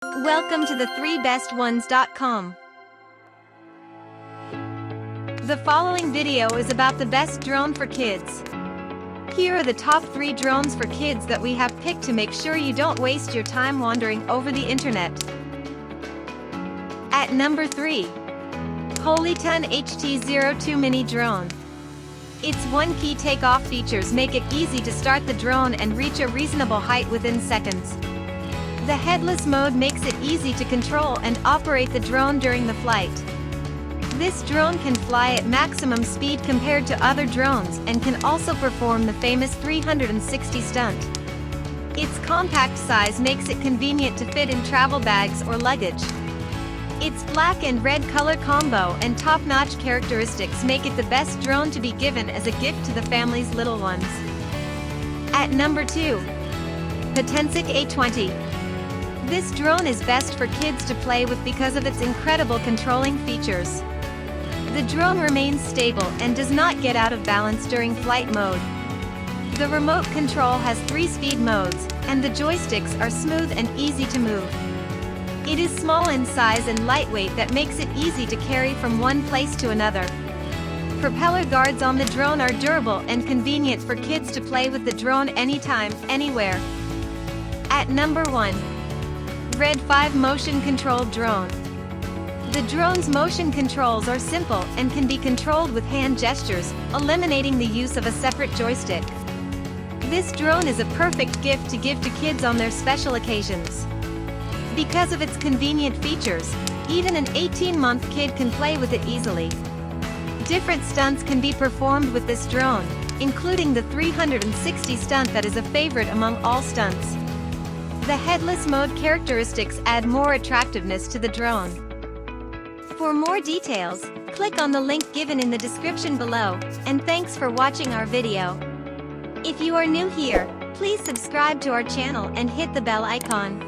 Welcome to the 3bestones.com. The following video is about the best drone for kids. Here are the top 3 drones for kids that we have picked to make sure you don't waste your time wandering over the internet. At number 3. Holyton HT02 Mini Drone. Its one key takeoff features make it easy to start the drone and reach a reasonable height within seconds. The headless mode makes it easy to control and operate the drone during the flight. This drone can fly at maximum speed compared to other drones and can also perform the famous 360 stunt. Its compact size makes it convenient to fit in travel bags or luggage. Its black and red color combo and top-notch characteristics make it the best drone to be given as a gift to the family's little ones. At number 2. Potensic A20. This drone is best for kids to play with because of its incredible controlling features. The drone remains stable and does not get out of balance during flight mode. The remote control has 3 speed modes, and the joysticks are smooth and easy to move. It is small in size and lightweight that makes it easy to carry from one place to another. Propeller guards on the drone are durable and convenient for kids to play with the drone anytime, anywhere. At number 1. Red 5 Motion Controlled Drone. The drone's motion controls are simple and can be controlled with hand gestures, eliminating the use of a separate joystick. This drone is a perfect gift to give to kids on their special occasions. Because of its convenient features, even an 18-month kid can play with it easily. Different stunts can be performed with this drone, including the 360 stunt that is a favorite among all stunts. The headless mode characteristics add more attractiveness to the drone. For more details, click on the link given in the description below, and thanks for watching our video. If you are new here, please subscribe to our channel and hit the bell icon.